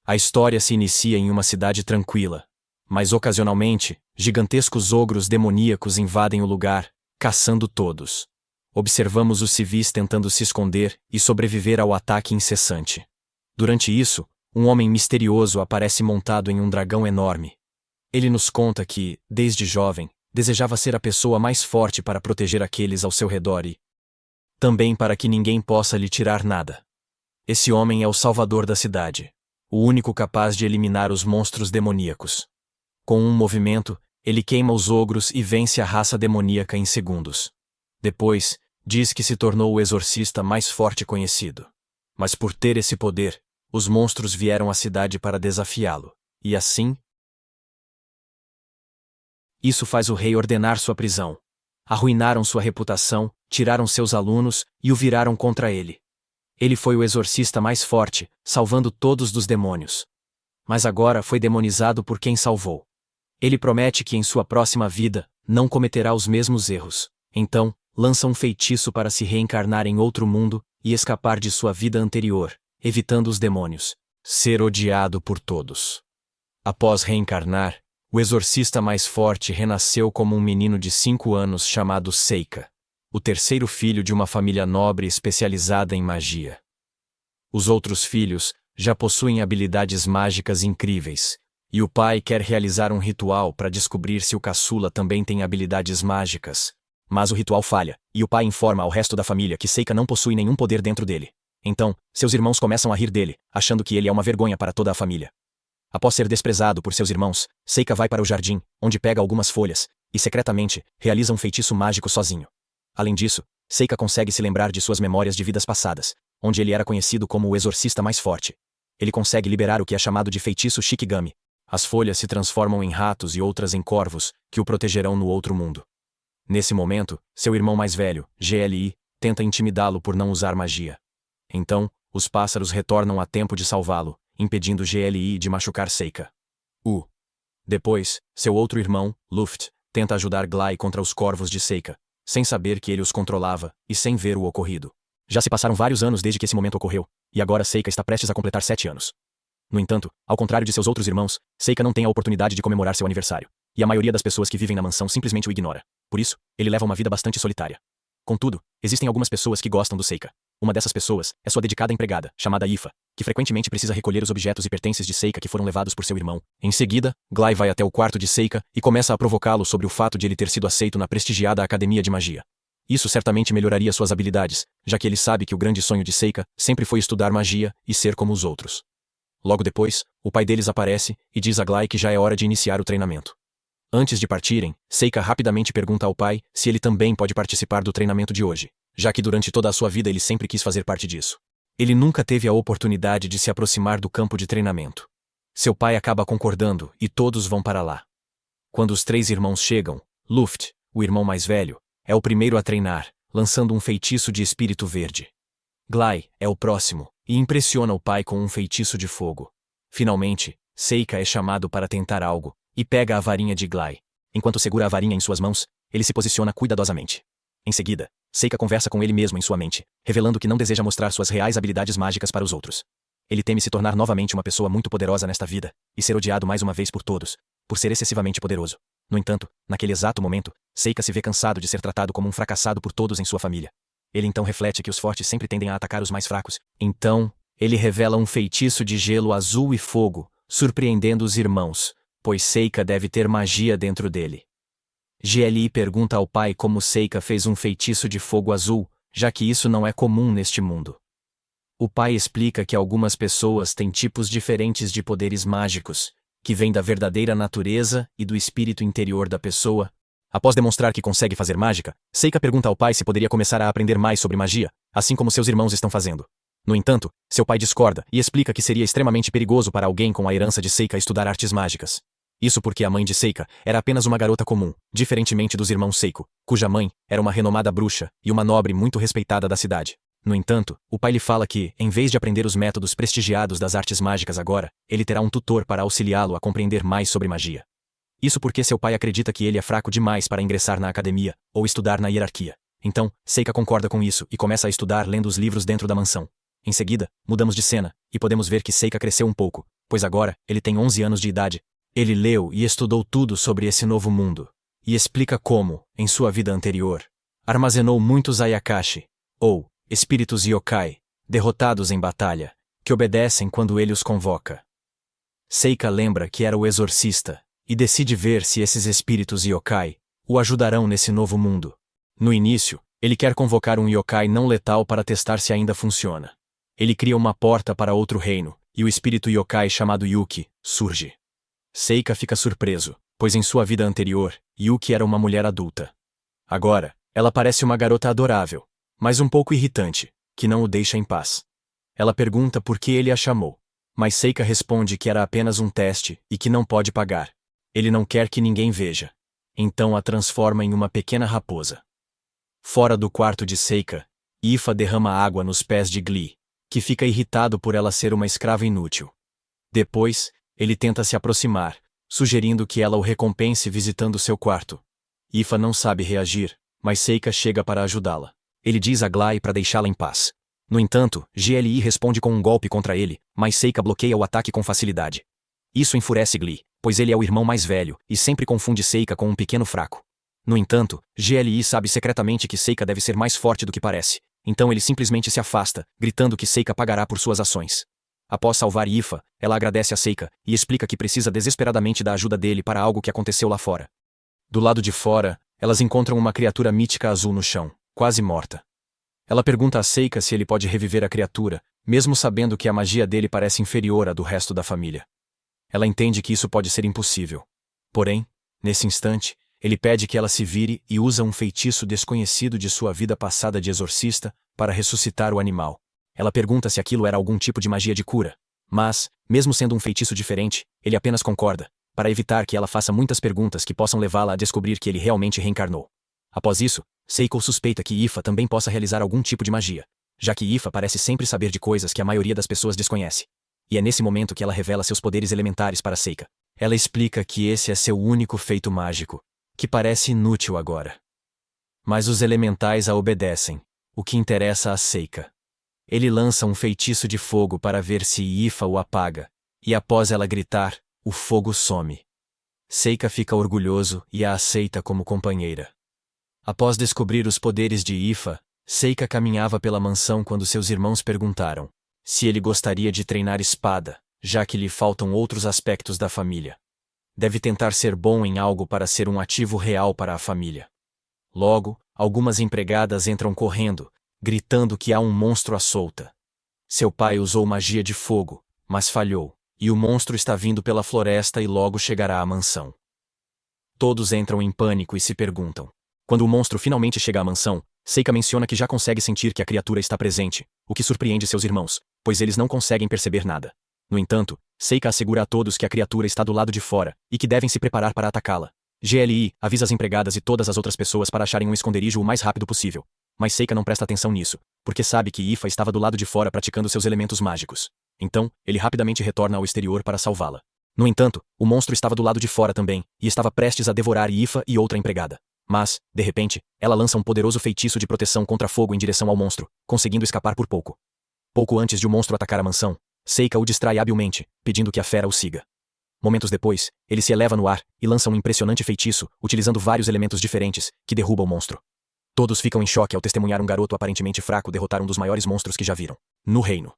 A história se inicia em uma cidade tranquila. Mas ocasionalmente, gigantescos ogros demoníacos invadem o lugar, caçando todos. Observamos os civis tentando se esconder e sobreviver ao ataque incessante. Durante isso, um homem misterioso aparece montado em um dragão enorme. Ele nos conta que, desde jovem, desejava ser a pessoa mais forte para proteger aqueles ao seu redor e também para que ninguém possa lhe tirar nada. Esse homem é o salvador da cidade, o único capaz de eliminar os monstros demoníacos. Com um movimento, ele queima os ogros e vence a raça demoníaca em segundos. Depois, diz que se tornou o exorcista mais forte conhecido. Mas por ter esse poder, os monstros vieram à cidade para desafiá-lo, e assim, isso faz o rei ordenar sua prisão. Arruinaram sua reputação, tiraram seus alunos e o viraram contra ele. Ele foi o exorcista mais forte, salvando todos dos demônios. Mas agora foi demonizado por quem salvou. Ele promete que em sua próxima vida, não cometerá os mesmos erros. Então, lança um feitiço para se reencarnar em outro mundo e escapar de sua vida anterior, evitando os demônios. Ser odiado por todos. Após reencarnar, o exorcista mais forte renasceu como um menino de 5 anos chamado Seika, o terceiro filho de uma família nobre especializada em magia. Os outros filhos já possuem habilidades mágicas incríveis, e o pai quer realizar um ritual para descobrir se o caçula também tem habilidades mágicas. Mas o ritual falha, e o pai informa ao resto da família que Seika não possui nenhum poder dentro dele. Então, seus irmãos começam a rir dele, achando que ele é uma vergonha para toda a família. Após ser desprezado por seus irmãos, Seika vai para o jardim, onde pega algumas folhas, e secretamente, realiza um feitiço mágico sozinho. Além disso, Seika consegue se lembrar de suas memórias de vidas passadas, onde ele era conhecido como o exorcista mais forte. Ele consegue liberar o que é chamado de feitiço Shikigami. As folhas se transformam em ratos e outras em corvos, que o protegerão no outro mundo. Nesse momento, seu irmão mais velho, GLI, tenta intimidá-lo por não usar magia. Então, os pássaros retornam a tempo de salvá-lo, impedindo GLI de machucar Seika. Depois, seu outro irmão, Luft, tenta ajudar Glai contra os corvos de Seika, sem saber que ele os controlava e sem ver o ocorrido. Já se passaram vários anos desde que esse momento ocorreu, e agora Seika está prestes a completar 7 anos. No entanto, ao contrário de seus outros irmãos, Seika não tem a oportunidade de comemorar seu aniversário, e a maioria das pessoas que vivem na mansão simplesmente o ignora. Por isso, ele leva uma vida bastante solitária. Contudo, existem algumas pessoas que gostam do Seika. Uma dessas pessoas é sua dedicada empregada, chamada Ifa, que frequentemente precisa recolher os objetos e pertences de Seika que foram levados por seu irmão. Em seguida, Glai vai até o quarto de Seika e começa a provocá-lo sobre o fato de ele ter sido aceito na prestigiada Academia de Magia. Isso certamente melhoraria suas habilidades, já que ele sabe que o grande sonho de Seika sempre foi estudar magia e ser como os outros. Logo depois, o pai deles aparece e diz a Glai que já é hora de iniciar o treinamento. Antes de partirem, Seika rapidamente pergunta ao pai se ele também pode participar do treinamento de hoje, já que durante toda a sua vida ele sempre quis fazer parte disso. Ele nunca teve a oportunidade de se aproximar do campo de treinamento. Seu pai acaba concordando e todos vão para lá. Quando os 3 irmãos chegam, Luft, o irmão mais velho, é o primeiro a treinar, lançando um feitiço de espírito verde. Glai é o próximo, e impressiona o pai com um feitiço de fogo. Finalmente, Seika é chamado para tentar algo, e pega a varinha de Glai. Enquanto segura a varinha em suas mãos, ele se posiciona cuidadosamente. Em seguida, Seika conversa com ele mesmo em sua mente, revelando que não deseja mostrar suas reais habilidades mágicas para os outros. Ele teme se tornar novamente uma pessoa muito poderosa nesta vida, e ser odiado mais uma vez por todos, por ser excessivamente poderoso. No entanto, naquele exato momento, Seika se vê cansado de ser tratado como um fracassado por todos em sua família. Ele então reflete que os fortes sempre tendem a atacar os mais fracos. Então, ele revela um feitiço de gelo azul e fogo, surpreendendo os irmãos, pois Seika deve ter magia dentro dele. GLI pergunta ao pai como Seika fez um feitiço de fogo azul, já que isso não é comum neste mundo. O pai explica que algumas pessoas têm tipos diferentes de poderes mágicos, que vêm da verdadeira natureza e do espírito interior da pessoa. Após demonstrar que consegue fazer mágica, Seika pergunta ao pai se poderia começar a aprender mais sobre magia, assim como seus irmãos estão fazendo. No entanto, seu pai discorda e explica que seria extremamente perigoso para alguém com a herança de Seika estudar artes mágicas. Isso porque a mãe de Seika era apenas uma garota comum, diferentemente dos irmãos Seiko, cuja mãe era uma renomada bruxa e uma nobre muito respeitada da cidade. No entanto, o pai lhe fala que, em vez de aprender os métodos prestigiados das artes mágicas agora, ele terá um tutor para auxiliá-lo a compreender mais sobre magia. Isso porque seu pai acredita que ele é fraco demais para ingressar na academia, ou estudar na hierarquia. Então, Seika concorda com isso e começa a estudar lendo os livros dentro da mansão. Em seguida, mudamos de cena, e podemos ver que Seika cresceu um pouco, pois agora ele tem 11 anos de idade. Ele leu e estudou tudo sobre esse novo mundo, e explica como, em sua vida anterior, armazenou muitos Ayakashi, ou espíritos yokai, derrotados em batalha, que obedecem quando ele os convoca. Seika lembra que era o exorcista, e decide ver se esses espíritos yokai o ajudarão nesse novo mundo. No início, ele quer convocar um yokai não letal para testar se ainda funciona. Ele cria uma porta para outro reino, e o espírito yokai chamado Yuki surge. Seika fica surpreso, pois em sua vida anterior, Yuki era uma mulher adulta. Agora, ela parece uma garota adorável, mas um pouco irritante, que não o deixa em paz. Ela pergunta por que ele a chamou, mas Seika responde que era apenas um teste e que não pode pagar. Ele não quer que ninguém veja. Então a transforma em uma pequena raposa. Fora do quarto de Seika, Ifa derrama água nos pés de Glee, que fica irritado por ela ser uma escrava inútil. Depois, ele tenta se aproximar, sugerindo que ela o recompense visitando seu quarto. Ifa não sabe reagir, mas Seika chega para ajudá-la. Ele diz a Glee para deixá-la em paz. No entanto, GLI responde com um golpe contra ele, mas Seika bloqueia o ataque com facilidade. Isso enfurece Glee, pois ele é o irmão mais velho e sempre confunde Seika com um pequeno fraco. No entanto, GLI sabe secretamente que Seika deve ser mais forte do que parece, então ele simplesmente se afasta, gritando que Seika pagará por suas ações. Após salvar Ifa, ela agradece a Seika e explica que precisa desesperadamente da ajuda dele para algo que aconteceu lá fora. Do lado de fora, elas encontram uma criatura mítica azul no chão, quase morta. Ela pergunta a Seika se ele pode reviver a criatura, mesmo sabendo que a magia dele parece inferior à do resto da família. Ela entende que isso pode ser impossível. Porém, nesse instante, ele pede que ela se vire e usa um feitiço desconhecido de sua vida passada de exorcista para ressuscitar o animal. Ela pergunta se aquilo era algum tipo de magia de cura. Mas, mesmo sendo um feitiço diferente, ele apenas concorda, para evitar que ela faça muitas perguntas que possam levá-la a descobrir que ele realmente reencarnou. Após isso, Seiko suspeita que Ifa também possa realizar algum tipo de magia, já que Ifa parece sempre saber de coisas que a maioria das pessoas desconhece. E é nesse momento que ela revela seus poderes elementares para Seika. Ela explica que esse é seu único feito mágico, que parece inútil agora. Mas os elementais a obedecem, o que interessa a Seika. Ele lança um feitiço de fogo para ver se Ifa o apaga, e após ela gritar, o fogo some. Seika fica orgulhoso e a aceita como companheira. Após descobrir os poderes de Ifa, Seika caminhava pela mansão quando seus irmãos perguntaram se ele gostaria de treinar espada, já que lhe faltam outros aspectos da família. Deve tentar ser bom em algo para ser um ativo real para a família. Logo, algumas empregadas entram correndo, gritando que há um monstro à solta. Seu pai usou magia de fogo, mas falhou, e o monstro está vindo pela floresta e logo chegará à mansão. Todos entram em pânico e se perguntam. Quando o monstro finalmente chega à mansão, Seika menciona que já consegue sentir que a criatura está presente, o que surpreende seus irmãos, pois eles não conseguem perceber nada. No entanto, Seika assegura a todos que a criatura está do lado de fora e que devem se preparar para atacá-la. GLI avisa as empregadas e todas as outras pessoas para acharem um esconderijo o mais rápido possível. Mas Seika não presta atenção nisso, porque sabe que Ifa estava do lado de fora praticando seus elementos mágicos. Então, ele rapidamente retorna ao exterior para salvá-la. No entanto, o monstro estava do lado de fora também, e estava prestes a devorar Ifa e outra empregada. Mas, de repente, ela lança um poderoso feitiço de proteção contra fogo em direção ao monstro, conseguindo escapar por pouco. Pouco antes de o monstro atacar a mansão, Seika o distrai habilmente, pedindo que a fera o siga. Momentos depois, ele se eleva no ar e lança um impressionante feitiço, utilizando vários elementos diferentes, que derruba o monstro. Todos ficam em choque ao testemunhar um garoto aparentemente fraco derrotar um dos maiores monstros que já viram no reino.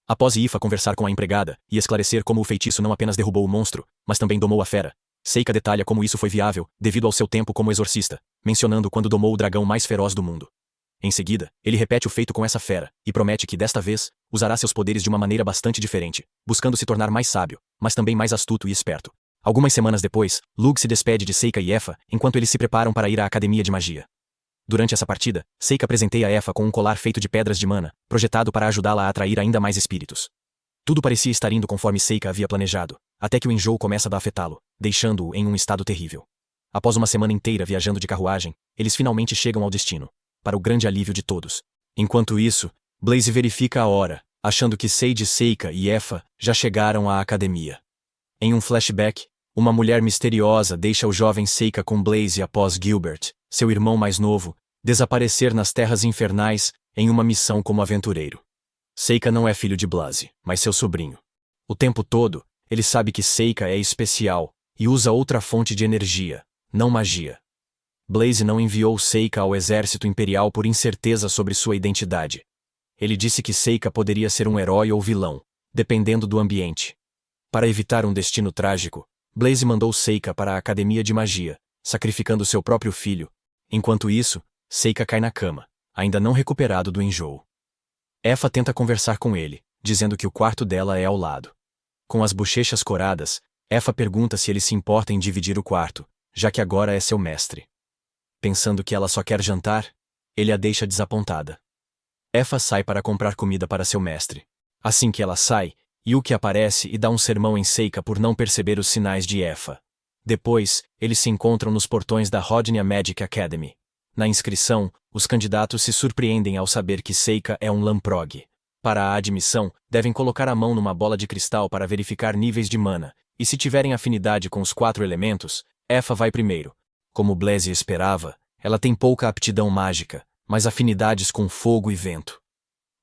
Após Ifa conversar com a empregada e esclarecer como o feitiço não apenas derrubou o monstro, mas também domou a fera, Seika detalha como isso foi viável, devido ao seu tempo como exorcista, mencionando quando domou o dragão mais feroz do mundo. Em seguida, ele repete o feito com essa fera, e promete que desta vez, usará seus poderes de uma maneira bastante diferente, buscando se tornar mais sábio, mas também mais astuto e esperto. Algumas semanas depois, Lug se despede de Seika e Efa, enquanto eles se preparam para ir à academia de magia. Durante essa partida, Seika presenteia Efa com um colar feito de pedras de mana, projetado para ajudá-la a atrair ainda mais espíritos. Tudo parecia estar indo conforme Seika havia planejado, até que o enjoo começa a afetá-lo, deixando-o em um estado terrível. Após uma semana inteira viajando de carruagem, eles finalmente chegam ao destino, para o grande alívio de todos. Enquanto isso, Blaze verifica a hora, achando que Sage, Seika e Efa já chegaram à academia. Em um flashback, uma mulher misteriosa deixa o jovem Seika com Blaze após Gilbert, seu irmão mais novo, desaparecer nas Terras Infernais em uma missão como aventureiro. Seika não é filho de Blaze, mas seu sobrinho. O tempo todo, ele sabe que Seika é especial e usa outra fonte de energia, não magia. Blaze não enviou Seika ao exército imperial por incerteza sobre sua identidade. Ele disse que Seika poderia ser um herói ou vilão, dependendo do ambiente. Para evitar um destino trágico, Blaze mandou Seika para a Academia de Magia, sacrificando seu próprio filho. Enquanto isso, Seika cai na cama, ainda não recuperado do enjoo. Effa tenta conversar com ele, dizendo que o quarto dela é ao lado. Com as bochechas coradas, Effa pergunta se ele se importa em dividir o quarto, já que agora é seu mestre. Pensando que ela só quer jantar, ele a deixa desapontada. Effa sai para comprar comida para seu mestre. Assim que ela sai, Yuki aparece e dá um sermão em Seika por não perceber os sinais de Effa. Depois, eles se encontram nos portões da Rodnia Magic Academy. Na inscrição, os candidatos se surpreendem ao saber que Seika é um Lamprog. Para a admissão, devem colocar a mão numa bola de cristal para verificar níveis de mana, e se tiverem afinidade com os 4 elementos, Effa vai primeiro. Como Blaze esperava, ela tem pouca aptidão mágica, mas afinidades com fogo e vento.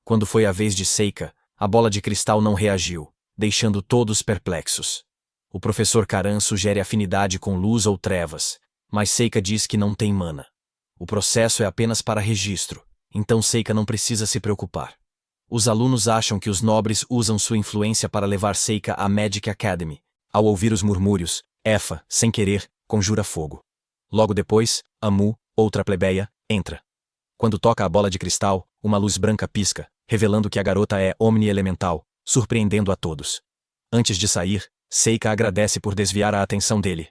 Quando foi a vez de Seika, a bola de cristal não reagiu, deixando todos perplexos. O professor Karan sugere afinidade com luz ou trevas, mas Seika diz que não tem mana. O processo é apenas para registro, então Seika não precisa se preocupar. Os alunos acham que os nobres usam sua influência para levar Seika à Magic Academy. Ao ouvir os murmúrios, Effa, sem querer, conjura fogo. Logo depois, Amu, outra plebeia, entra. Quando toca a bola de cristal, uma luz branca pisca, revelando que a garota é omni-elemental, surpreendendo a todos. Antes de sair, Seika agradece por desviar a atenção dele.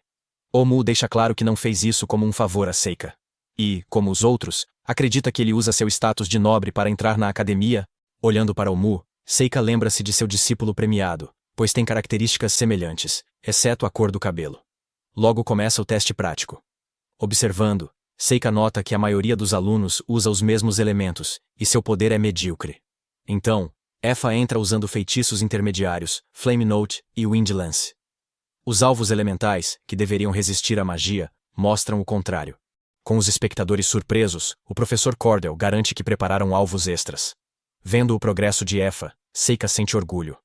Omu deixa claro que não fez isso como um favor a Seika. E, como os outros, acredita que ele usa seu status de nobre para entrar na academia. Olhando para Omu, Seika lembra-se de seu discípulo premiado, pois tem características semelhantes, exceto a cor do cabelo. Logo começa o teste prático. Observando, Seika nota que a maioria dos alunos usa os mesmos elementos, e seu poder é medíocre. Então, Effa entra usando feitiços intermediários, Flame Note e Wind Lance. Os alvos elementais, que deveriam resistir à magia, mostram o contrário. Com os espectadores surpresos, o professor Cordell garante que prepararam alvos extras. Vendo o progresso de Effa, Seika sente orgulho.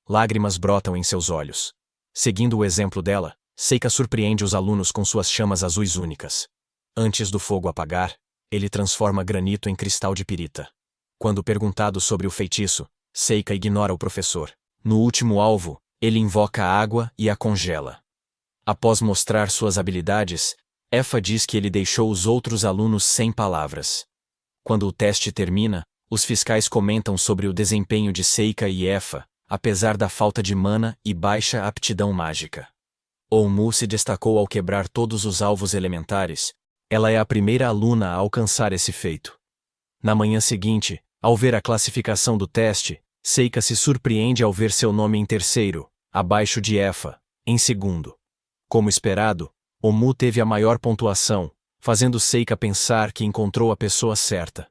Lágrimas brotam em seus olhos. Seguindo o exemplo dela, Seika surpreende os alunos com suas chamas azuis únicas. Antes do fogo apagar, ele transforma granito em cristal de pirita. Quando perguntado sobre o feitiço, Seika ignora o professor. No último alvo, ele invoca a água e a congela. Após mostrar suas habilidades, Effa diz que ele deixou os outros alunos sem palavras. Quando o teste termina, os fiscais comentam sobre o desempenho de Seika e Effa, apesar da falta de mana e baixa aptidão mágica. Omu se destacou ao quebrar todos os alvos elementares. Ela é a primeira aluna a alcançar esse feito. Na manhã seguinte, ao ver a classificação do teste, Seika se surpreende ao ver seu nome em terceiro, abaixo de Effa, em segundo. Como esperado, Omu teve a maior pontuação, fazendo Seika pensar que encontrou a pessoa certa.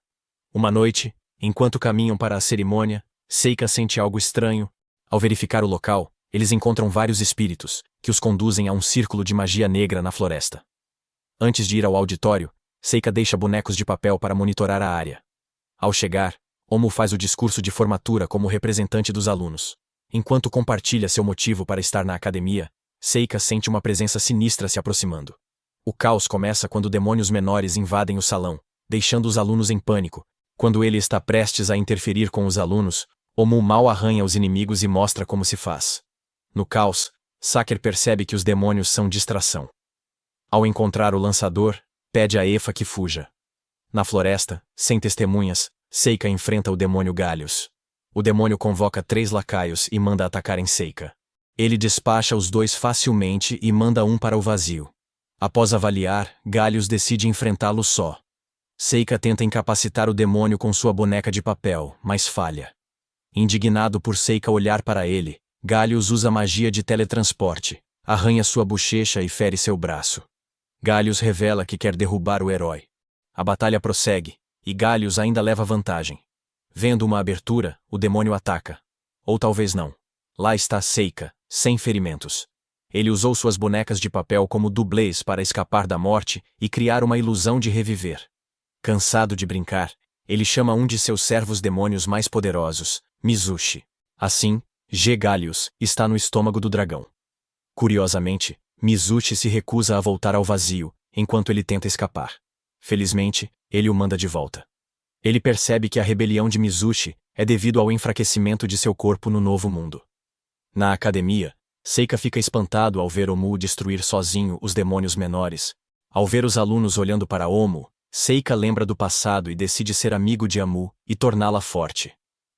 Uma noite, enquanto caminham para a cerimônia, Seika sente algo estranho. Ao verificar o local, eles encontram vários espíritos, que os conduzem a um círculo de magia negra na floresta. Antes de ir ao auditório, Seika deixa bonecos de papel para monitorar a área. Ao chegar, Omu faz o discurso de formatura como representante dos alunos. Enquanto compartilha seu motivo para estar na academia, Seika sente uma presença sinistra se aproximando. O caos começa quando demônios menores invadem o salão, deixando os alunos em pânico. Quando ele está prestes a interferir com os alunos, Omu mal arranha os inimigos e mostra como se faz. No caos, Saker percebe que os demônios são distração. Ao encontrar o lançador, pede a Effa que fuja. Na floresta, sem testemunhas, Seika enfrenta o demônio Galhos. O demônio convoca 3 lacaios e manda atacarem Seika. Ele despacha os 2 facilmente e manda um para o vazio. Após avaliar, Galhos decide enfrentá-lo só. Seika tenta incapacitar o demônio com sua boneca de papel, mas falha. Indignado por Seika olhar para ele, Galhos usa magia de teletransporte, arranha sua bochecha e fere seu braço. Galhos revela que quer derrubar o herói. A batalha prossegue, e Galhos ainda leva vantagem. Vendo uma abertura, o demônio ataca. Ou talvez não. Lá está Seika, sem ferimentos. Ele usou suas bonecas de papel como dublês para escapar da morte e criar uma ilusão de reviver. Cansado de brincar, ele chama um de seus servos demônios mais poderosos, Mizushi. Assim, G. Gallius, está no estômago do dragão. Curiosamente, Mizuchi se recusa a voltar ao vazio, enquanto ele tenta escapar. Felizmente, ele o manda de volta. Ele percebe que a rebelião de Mizuchi é devido ao enfraquecimento de seu corpo no novo mundo. Na academia, Seika fica espantado ao ver Omu destruir sozinho os demônios menores. Ao ver os alunos olhando para Omu, Seika lembra do passado e decide ser amigo de Amu e torná-la forte.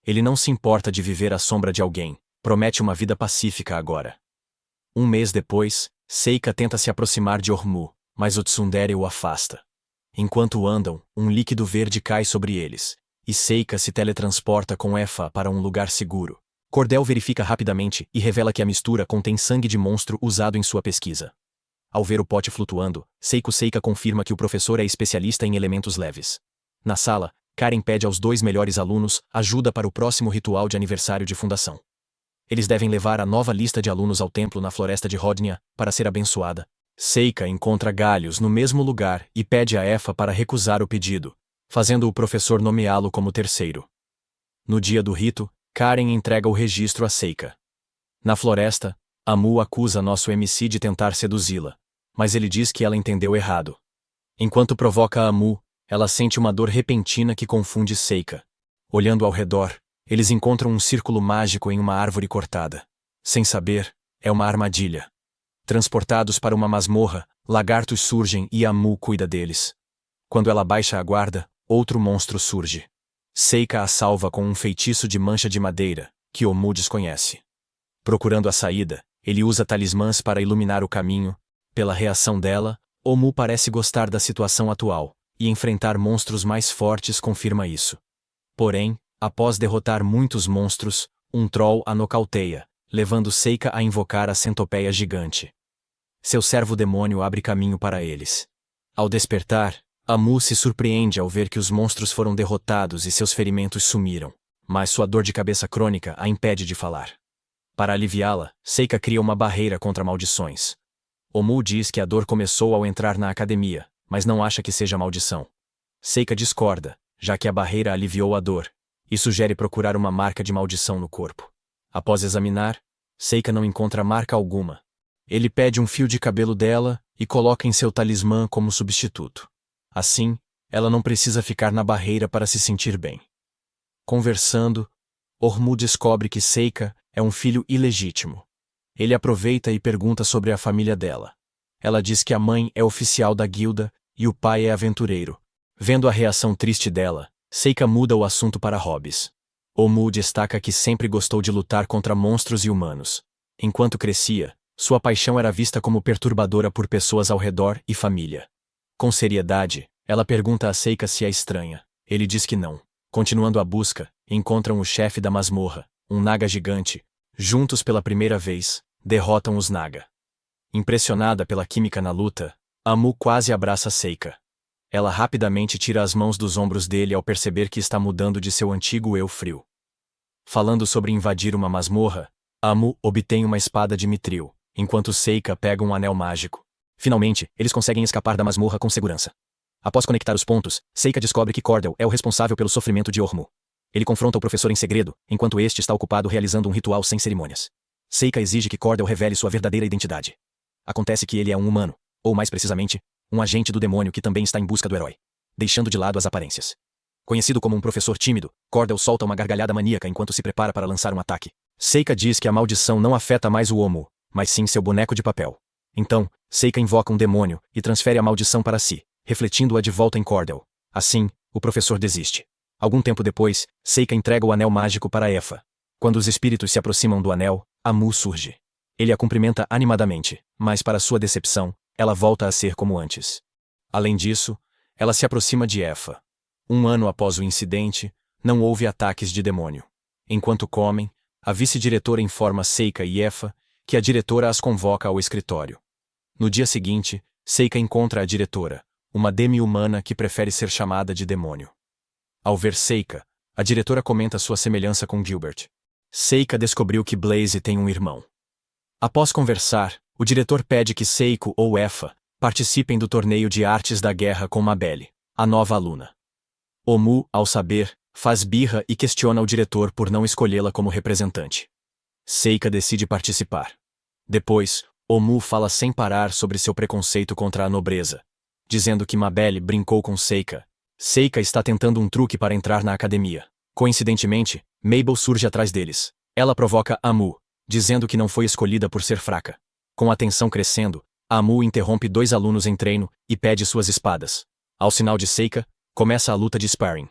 Ele não se importa de viver à sombra de alguém, promete uma vida pacífica agora. Um mês depois, Seika tenta se aproximar de Ormu, mas o tsundere o afasta. Enquanto andam, um líquido verde cai sobre eles, e Seika se teletransporta com Efa para um lugar seguro. Cordell verifica rapidamente e revela que a mistura contém sangue de monstro usado em sua pesquisa. Ao ver o pote flutuando, Seika confirma que o professor é especialista em elementos leves. Na sala, Karen pede aos 2 melhores alunos ajuda para o próximo ritual de aniversário de fundação. Eles devem levar a nova lista de alunos ao templo na floresta de Rodnia para ser abençoada. Seika encontra Gallius no mesmo lugar e pede a Efa para recusar o pedido, fazendo o professor nomeá-lo como terceiro. No dia do rito, Karen entrega o registro a Seika. Na floresta, Amu acusa nosso MC de tentar seduzi-la, mas ele diz que ela entendeu errado. Enquanto provoca Amu, ela sente uma dor repentina que confunde Seika. Olhando ao redor, eles encontram um círculo mágico em uma árvore cortada. Sem saber, é uma armadilha. Transportados para uma masmorra, lagartos surgem e Amu cuida deles. Quando ela baixa a guarda, outro monstro surge. Seika a salva com um feitiço de mancha de madeira, que Omu desconhece. Procurando a saída, ele usa talismãs para iluminar o caminho. Pela reação dela, Omu parece gostar da situação atual, e enfrentar monstros mais fortes confirma isso. Porém, após derrotar muitos monstros, um troll a nocauteia, levando Seika a invocar a centopeia gigante. Seu servo-demônio abre caminho para eles. Ao despertar, Amu se surpreende ao ver que os monstros foram derrotados e seus ferimentos sumiram, mas sua dor de cabeça crônica a impede de falar. Para aliviá-la, Seika cria uma barreira contra maldições. Omu diz que a dor começou ao entrar na academia, mas não acha que seja maldição. Seika discorda, já que a barreira aliviou a dor, e sugere procurar uma marca de maldição no corpo. Após examinar, Seika não encontra marca alguma. Ele pede um fio de cabelo dela e coloca em seu talismã como substituto. Assim, ela não precisa ficar na barreira para se sentir bem. Conversando, Ormu descobre que Seika é um filho ilegítimo. Ele aproveita e pergunta sobre a família dela. Ela diz que a mãe é oficial da guilda e o pai é aventureiro. Vendo a reação triste dela, Seika muda o assunto para hobbies. Omu destaca que sempre gostou de lutar contra monstros e humanos. Enquanto crescia, sua paixão era vista como perturbadora por pessoas ao redor e família. Com seriedade, ela pergunta a Seika se é estranha. Ele diz que não. Continuando a busca, encontram o chefe da masmorra, um naga gigante. Juntos pela primeira vez, derrotam os naga. Impressionada pela química na luta, Amu quase abraça Seika. Ela rapidamente tira as mãos dos ombros dele ao perceber que está mudando de seu antigo eu frio. Falando sobre invadir uma masmorra, Amu obtém uma espada de Mithril, enquanto Seika pega um anel mágico. Finalmente, eles conseguem escapar da masmorra com segurança. Após conectar os pontos, Seika descobre que Cordell é o responsável pelo sofrimento de Ormu. Ele confronta o professor em segredo, enquanto este está ocupado realizando um ritual sem cerimônias. Seika exige que Cordell revele sua verdadeira identidade. Acontece que ele é um humano, ou mais precisamente, um agente do demônio que também está em busca do herói, deixando de lado as aparências. Conhecido como um professor tímido, Cordell solta uma gargalhada maníaca enquanto se prepara para lançar um ataque. Seika diz que a maldição não afeta mais o Omu, mas sim seu boneco de papel. Então, Seika invoca um demônio e transfere a maldição para si, refletindo-a de volta em Cordell. Assim, o professor desiste. Algum tempo depois, Seika entrega o anel mágico para Efa. Quando os espíritos se aproximam do anel, Amu surge. Ele a cumprimenta animadamente, mas para sua decepção, ela volta a ser como antes. Além disso, ela se aproxima de Efa. Um ano após o incidente, não houve ataques de demônio. Enquanto comem, a vice-diretora informa Seika e Efa que a diretora as convoca ao escritório. No dia seguinte, Seika encontra a diretora, uma demi-humana que prefere ser chamada de demônio. Ao ver Seika, a diretora comenta sua semelhança com Gilbert. Seika descobriu que Blaze tem um irmão. Após conversar, o diretor pede que Seiko ou Efa participem do torneio de artes da guerra com Mabelle, a nova aluna. Omu, ao saber, faz birra e questiona o diretor por não escolhê-la como representante. Seika decide participar. Depois, Omu fala sem parar sobre seu preconceito contra a nobreza, dizendo que Mabel brincou com Seika. Seika está tentando um truque para entrar na academia. Coincidentemente, Mabel surge atrás deles. Ela provoca Amu, dizendo que não foi escolhida por ser fraca. Com a tensão crescendo, Amu interrompe 2 alunos em treino e pede suas espadas. Ao sinal de Seika, começa a luta de sparring.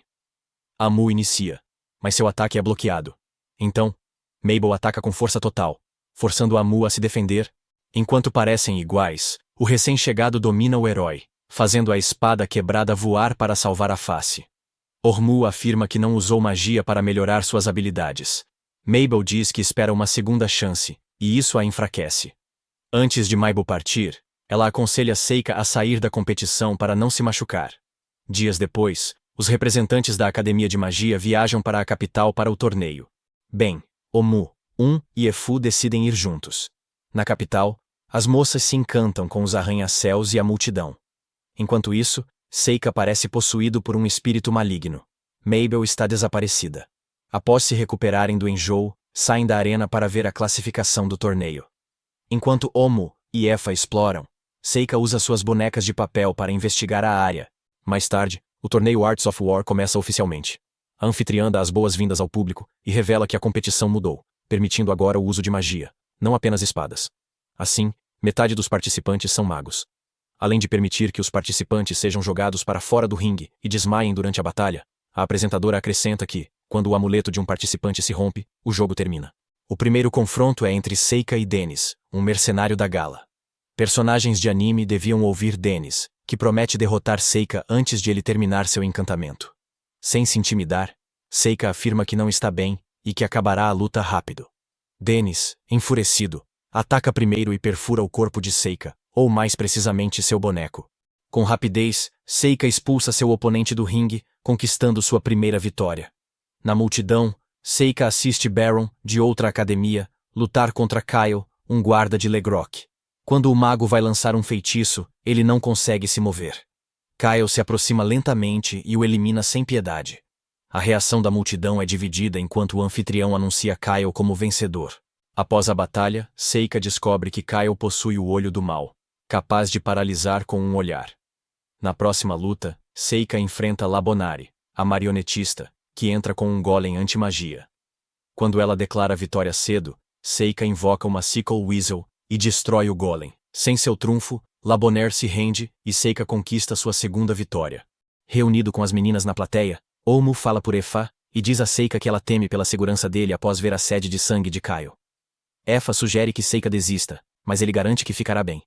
Amu inicia, mas seu ataque é bloqueado. Então, Mabel ataca com força total, forçando Amu a se defender. Enquanto parecem iguais, o recém-chegado domina o herói, fazendo a espada quebrada voar para salvar a face. Ormu afirma que não usou magia para melhorar suas habilidades. Mabel diz que espera uma segunda chance, e isso a enfraquece. Antes de Mabel partir, ela aconselha Seika a sair da competição para não se machucar. Dias depois, os representantes da Academia de Magia viajam para a capital para o torneio. Ben, Omu, e Efu decidem ir juntos. Na capital, as moças se encantam com os arranha-céus e a multidão. Enquanto isso, Seika parece possuído por um espírito maligno. Mabel está desaparecida. Após se recuperarem do enjoo, saem da arena para ver a classificação do torneio. Enquanto Omu e Efa exploram, Seika usa suas bonecas de papel para investigar a área. Mais tarde, o torneio Arts of War começa oficialmente. A anfitriã dá as boas-vindas ao público e revela que a competição mudou, permitindo agora o uso de magia, não apenas espadas. Assim, metade dos participantes são magos. Além de permitir que os participantes sejam jogados para fora do ringue e desmaiem durante a batalha, a apresentadora acrescenta que, quando o amuleto de um participante se rompe, o jogo termina. O primeiro confronto é entre Seika e Dennis, um mercenário da gala. Personagens de anime deviam ouvir Dennis, que promete derrotar Seika antes de ele terminar seu encantamento. Sem se intimidar, Seika afirma que não está bem e que acabará a luta rápido. Dennis, enfurecido, ataca primeiro e perfura o corpo de Seika, ou mais precisamente seu boneco. Com rapidez, Seika expulsa seu oponente do ringue, conquistando sua primeira vitória. Na multidão, Seika assiste Baron, de outra academia, lutar contra Kyle, um guarda de Legrock. Quando o mago vai lançar um feitiço, ele não consegue se mover. Kyle se aproxima lentamente e o elimina sem piedade. A reação da multidão é dividida enquanto o anfitrião anuncia Kyle como vencedor. Após a batalha, Seika descobre que Kyle possui o olho do mal, capaz de paralisar com um olhar. Na próxima luta, Seika enfrenta Labonari, a marionetista, que entra com um golem anti-magia. Quando ela declara vitória cedo, Seika invoca uma Sickle Weasel e destrói o golem. Sem seu trunfo, Labonaire se rende e Seika conquista sua segunda vitória. Reunido com as meninas na plateia, Omu fala por Efa e diz a Seika que ela teme pela segurança dele após ver a sede de sangue de Kyle. Efa sugere que Seika desista, mas ele garante que ficará bem.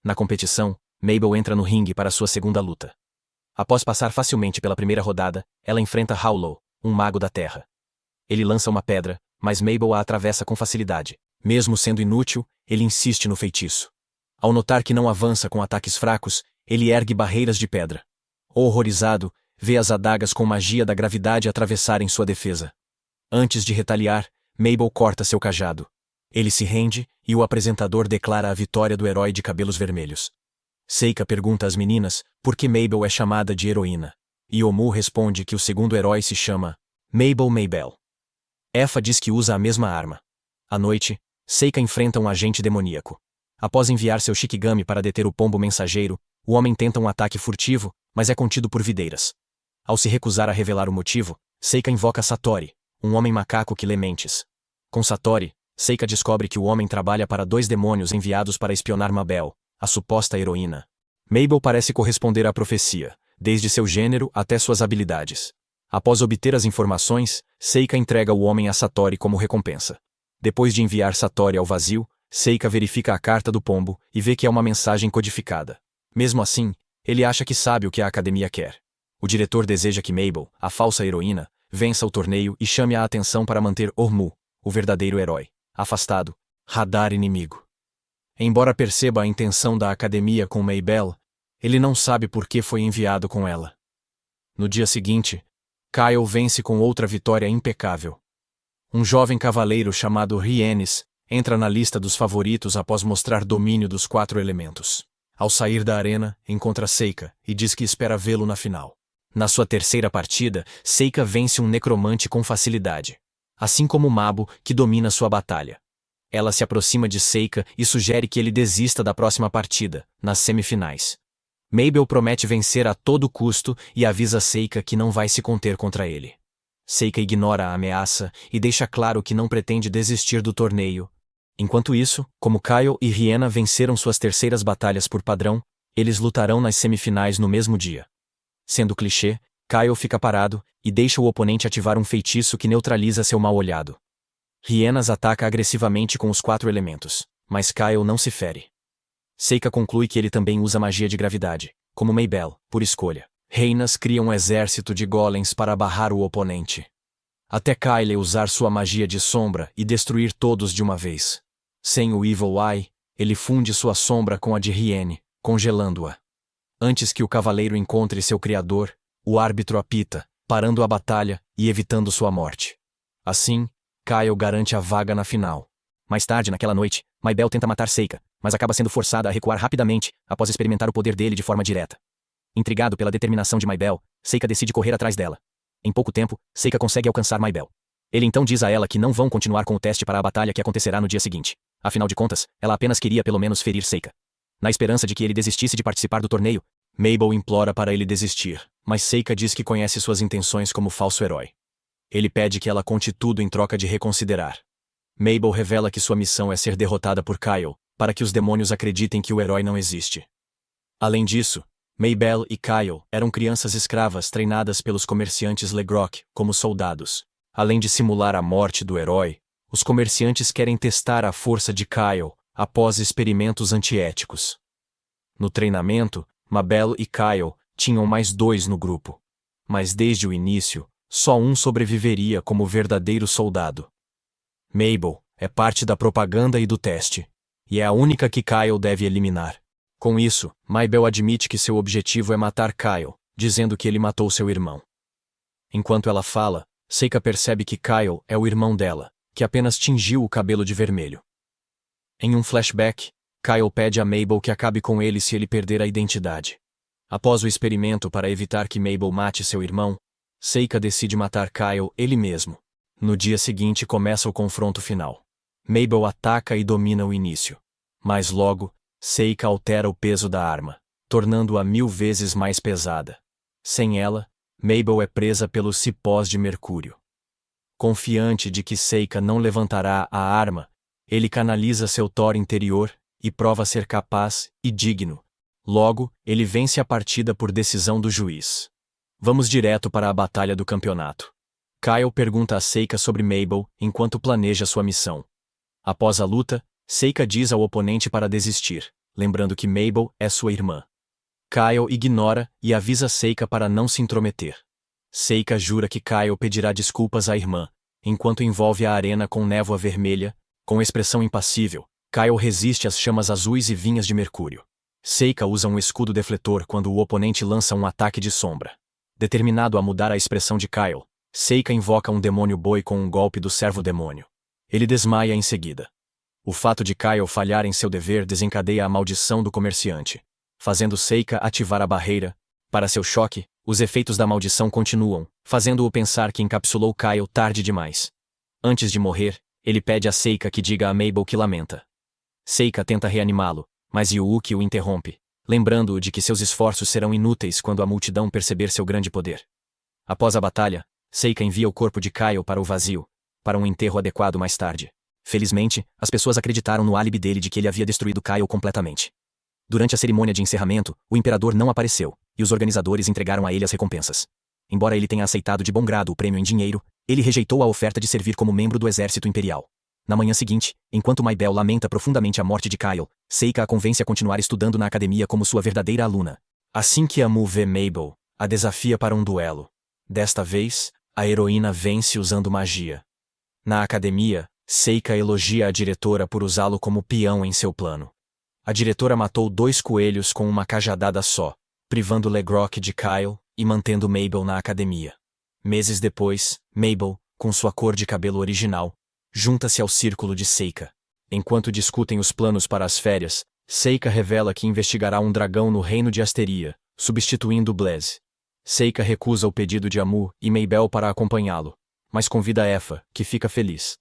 Na competição, Mabel entra no ringue para sua segunda luta. Após passar facilmente pela primeira rodada, ela enfrenta Howlow, um mago da terra. Ele lança uma pedra, mas Mabel a atravessa com facilidade. Mesmo sendo inútil, ele insiste no feitiço. Ao notar que não avança com ataques fracos, ele ergue barreiras de pedra. Horrorizado, vê as adagas com magia da gravidade atravessarem sua defesa. Antes de retaliar, Mabel corta seu cajado. Ele se rende e o apresentador declara a vitória do herói de cabelos vermelhos. Seika pergunta às meninas por que Mabel é chamada de heroína, e Omu responde que o segundo herói se chama Mabel. Efa diz que usa a mesma arma. À noite, Seika enfrenta um agente demoníaco. Após enviar seu Shikigami para deter o pombo mensageiro, o homem tenta um ataque furtivo, mas é contido por videiras. Ao se recusar a revelar o motivo, Seika invoca Satori, um homem macaco que lê mentes. Com Satori, Seika descobre que o homem trabalha para 2 demônios enviados para espionar Mabel, a suposta heroína. Mabel parece corresponder à profecia, desde seu gênero até suas habilidades. Após obter as informações, Seika entrega o homem a Satori como recompensa. Depois de enviar Satori ao vazio, Seika verifica a carta do pombo e vê que é uma mensagem codificada. Mesmo assim, ele acha que sabe o que a academia quer. O diretor deseja que Mabel, a falsa heroína, vença o torneio e chame a atenção para manter Ormu, o verdadeiro herói, afastado, radar inimigo. Embora perceba a intenção da academia com Mabel, ele não sabe por que foi enviado com ela. No dia seguinte, Kyle vence com outra vitória impecável. Um jovem cavaleiro chamado Rienis entra na lista dos favoritos após mostrar domínio dos 4 elementos. Ao sair da arena, encontra Seika e diz que espera vê-lo na final. Na sua terceira partida, Seika vence um necromante com facilidade. assim como Mabo, que domina sua batalha. Ela se aproxima de Seika e sugere que ele desista da próxima partida, nas semifinais. Mabel promete vencer a todo custo e avisa Seika que não vai se conter contra ele. Seika ignora a ameaça e deixa claro que não pretende desistir do torneio. Enquanto isso, como Kyle e Rihanna venceram suas terceiras batalhas por padrão, eles lutarão nas semifinais no mesmo dia. Sendo clichê, Kyle fica parado e deixa o oponente ativar um feitiço que neutraliza seu mal-olhado. Rihanna ataca agressivamente com os 4 elementos, mas Kyle não se fere. Seika conclui que ele também usa magia de gravidade, como Mabel, por escolha. Reinas cria um exército de golems para barrar o oponente. Até Kyle usar sua magia de sombra e destruir todos de uma vez. Sem o Evil Eye, ele funde sua sombra com a de Rihanna, congelando-a. Antes que o cavaleiro encontre seu criador, o árbitro apita, parando a batalha e evitando sua morte. Assim, Kyle garante a vaga na final. Mais tarde naquela noite, Mabel tenta matar Seika, mas acaba sendo forçada a recuar rapidamente após experimentar o poder dele de forma direta. Intrigado pela determinação de Mabel, Seika decide correr atrás dela. Em pouco tempo, Seika consegue alcançar Mabel. Ele então diz a ela que não vão continuar com o teste para a batalha que acontecerá no dia seguinte. Afinal de contas, ela apenas queria pelo menos ferir Seika. Na esperança de que ele desistisse de participar do torneio, Mabel implora para ele desistir, mas Seika diz que conhece suas intenções como falso herói. Ele pede que ela conte tudo em troca de reconsiderar. Mabel revela que sua missão é ser derrotada por Kyle, para que os demônios acreditem que o herói não existe. Além disso, Mabel e Kyle eram crianças escravas treinadas pelos comerciantes Legrock como soldados. Além de simular a morte do herói, os comerciantes querem testar a força de Kyle após experimentos antiéticos. No treinamento, Mabel e Kyle tinham mais 2 no grupo. Mas desde o início, só um sobreviveria como verdadeiro soldado. Mabel é parte da propaganda e do teste, e é a única que Kyle deve eliminar. Com isso, Mabel admite que seu objetivo é matar Kyle, dizendo que ele matou seu irmão. Enquanto ela fala, Seika percebe que Kyle é o irmão dela, que apenas tingiu o cabelo de vermelho. Em um flashback, Kyle pede a Mabel que acabe com ele se ele perder a identidade. Após o experimento para evitar que Mabel mate seu irmão, Seika decide matar Kyle ele mesmo. No dia seguinte começa o confronto final. Mabel ataca e domina o início. Mas logo, Seika altera o peso da arma, tornando-a 1000 vezes mais pesada. Sem ela, Mabel é presa pelos cipós de mercúrio. Confiante de que Seika não levantará a arma, ele canaliza seu Thor interior e prova ser capaz e digno. Logo, ele vence a partida por decisão do juiz. Vamos direto para a batalha do campeonato. Kyle pergunta a Seika sobre Mabel enquanto planeja sua missão. Após a luta, Seika diz ao oponente para desistir, lembrando que Mabel é sua irmã. Kyle ignora e avisa Seika para não se intrometer. Seika jura que Kyle pedirá desculpas à irmã, enquanto envolve a arena com névoa vermelha. Com expressão impassível, Kyle resiste às chamas azuis e vinhas de mercúrio. Seika usa um escudo defletor quando o oponente lança um ataque de sombra. Determinado a mudar a expressão de Kyle, Seika invoca um demônio boi com um golpe do servo-demônio. Ele desmaia em seguida. O fato de Kyle falhar em seu dever desencadeia a maldição do comerciante, fazendo Seika ativar a barreira. Para seu choque, os efeitos da maldição continuam, fazendo-o pensar que encapsulou Kyle tarde demais. Antes de morrer, ele pede a Seika que diga a Mabel que lamenta. Seika tenta reanimá-lo, mas Yuuki o interrompe, lembrando-o de que seus esforços serão inúteis quando a multidão perceber seu grande poder. Após a batalha, Seika envia o corpo de Kyle para o vazio, para um enterro adequado mais tarde. Felizmente, as pessoas acreditaram no álibi dele de que ele havia destruído Kyle completamente. Durante a cerimônia de encerramento, o imperador não apareceu, e os organizadores entregaram a ele as recompensas. Embora ele tenha aceitado de bom grado o prêmio em dinheiro, ele rejeitou a oferta de servir como membro do exército imperial. Na manhã seguinte, enquanto Mabel lamenta profundamente a morte de Kyle, Seika a convence a continuar estudando na academia como sua verdadeira aluna. Assim que Amu vê Mabel, a desafia para um duelo. Desta vez, a heroína vence usando magia. Na academia, Seika elogia a diretora por usá-lo como peão em seu plano. A diretora matou 2 coelhos com uma cajadada só, privando Legrock de Kyle e mantendo Mabel na academia. Meses depois, Mabel, com sua cor de cabelo original, junta-se ao círculo de Seika. Enquanto discutem os planos para as férias, Seika revela que investigará um dragão no reino de Asteria, substituindo Blaze. Seika recusa o pedido de Amu e Mabel para acompanhá-lo, mas convida Efa, que fica feliz.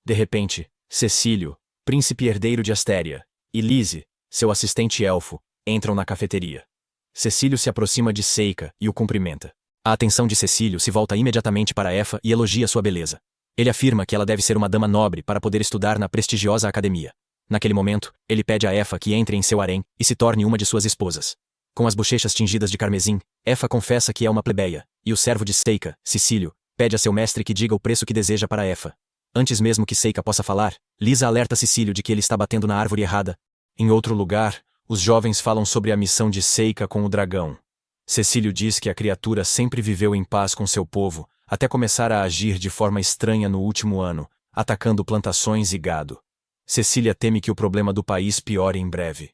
De repente, Cecílio, príncipe herdeiro de Astéria, e Lise, seu assistente elfo, entram na cafeteria. Cecílio se aproxima de Seika e o cumprimenta. A atenção de Cecílio se volta imediatamente para Efa e elogia sua beleza. Ele afirma que ela deve ser uma dama nobre para poder estudar na prestigiosa academia. Naquele momento, ele pede a Efa que entre em seu harém e se torne uma de suas esposas. Com as bochechas tingidas de carmesim, Efa confessa que é uma plebeia, e o servo de Seika, Cecílio, pede a seu mestre que diga o preço que deseja para Efa. Antes mesmo que Seika possa falar, Lisa alerta Cecílio de que ele está batendo na árvore errada. Em outro lugar, os jovens falam sobre a missão de Seika com o dragão. Cecílio diz que a criatura sempre viveu em paz com seu povo, até começar a agir de forma estranha no último ano, atacando plantações e gado. Cecília teme que o problema do país piore em breve.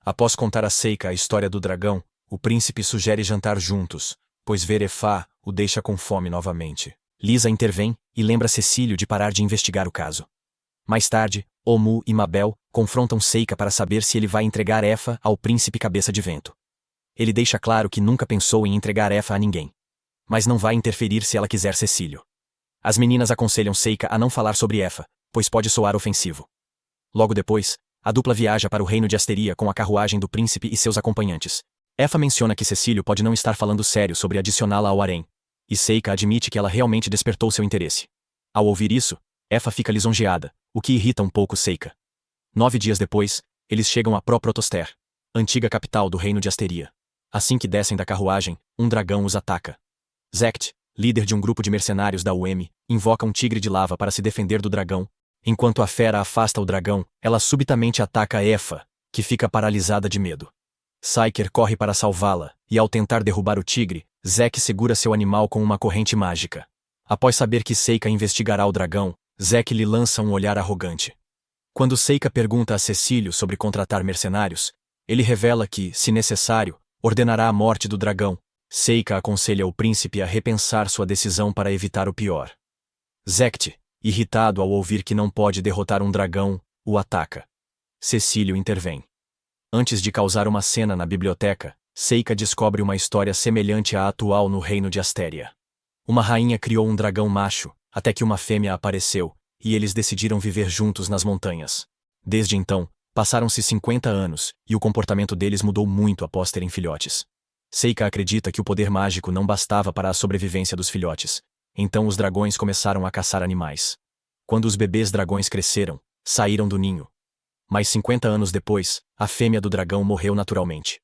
Após contar a Seika a história do dragão, o príncipe sugere jantar juntos, pois ver Efa o deixa com fome novamente. Lisa intervém e lembra Cecílio de parar de investigar o caso. Mais tarde, Omu e Mabel confrontam Seika para saber se ele vai entregar Efa ao príncipe cabeça de vento. Ele deixa claro que nunca pensou em entregar Efa a ninguém. Mas não vai interferir se ela quiser Cecílio. As meninas aconselham Seika a não falar sobre Efa, pois pode soar ofensivo. Logo depois, a dupla viaja para o reino de Asteria com a carruagem do príncipe e seus acompanhantes. Efa menciona que Cecílio pode não estar falando sério sobre adicioná-la ao harém, e Seika admite que ela realmente despertou seu interesse. Ao ouvir isso, Efa fica lisonjeada, o que irrita um pouco Seika. 9 dias depois, eles chegam a Protoster, antiga capital do reino de Asteria. Assim que descem da carruagem, um dragão os ataca. Zekt, líder de um grupo de mercenários da UM, invoca um tigre de lava para se defender do dragão. Enquanto a fera afasta o dragão, ela subitamente ataca Efa, que fica paralisada de medo. Saiker corre para salvá-la, e ao tentar derrubar o tigre, Zek segura seu animal com uma corrente mágica. Após saber que Seika investigará o dragão, Zek lhe lança um olhar arrogante. Quando Seika pergunta a Cecílio sobre contratar mercenários, ele revela que, se necessário, ordenará a morte do dragão. Seika aconselha o príncipe a repensar sua decisão para evitar o pior. Zekt, irritado ao ouvir que não pode derrotar um dragão, o ataca. Cecílio intervém. Antes de causar uma cena na biblioteca, Seika descobre uma história semelhante à atual no reino de Astéria. Uma rainha criou um dragão macho, até que uma fêmea apareceu, e eles decidiram viver juntos nas montanhas. Desde então, passaram-se 50 anos, e o comportamento deles mudou muito após terem filhotes. Seika acredita que o poder mágico não bastava para a sobrevivência dos filhotes. Então os dragões começaram a caçar animais. Quando os bebês dragões cresceram, saíram do ninho. Mas 50 anos depois, a fêmea do dragão morreu naturalmente.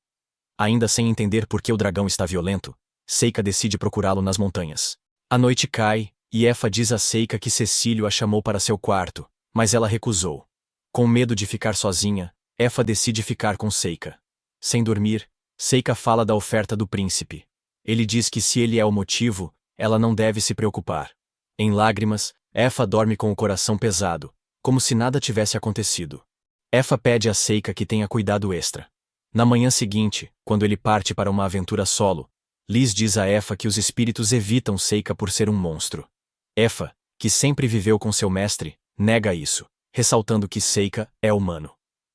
Ainda sem entender por que o dragão está violento, Seika decide procurá-lo nas montanhas. A noite cai, e Efa diz a Seika que Cecílio a chamou para seu quarto, mas ela recusou. Com medo de ficar sozinha, Efa decide ficar com Seika. Sem dormir, Seika fala da oferta do príncipe. Ele diz que se ele é o motivo, ela não deve se preocupar. Em lágrimas, Efa dorme com o coração pesado, como se nada tivesse acontecido. Efa pede a Seika que tenha cuidado extra. Na manhã seguinte, quando ele parte para uma aventura solo, Liz diz a Efa que os espíritos evitam Seika por ser um monstro. Efa, que sempre viveu com seu mestre, nega isso, ressaltando que Seika é humano.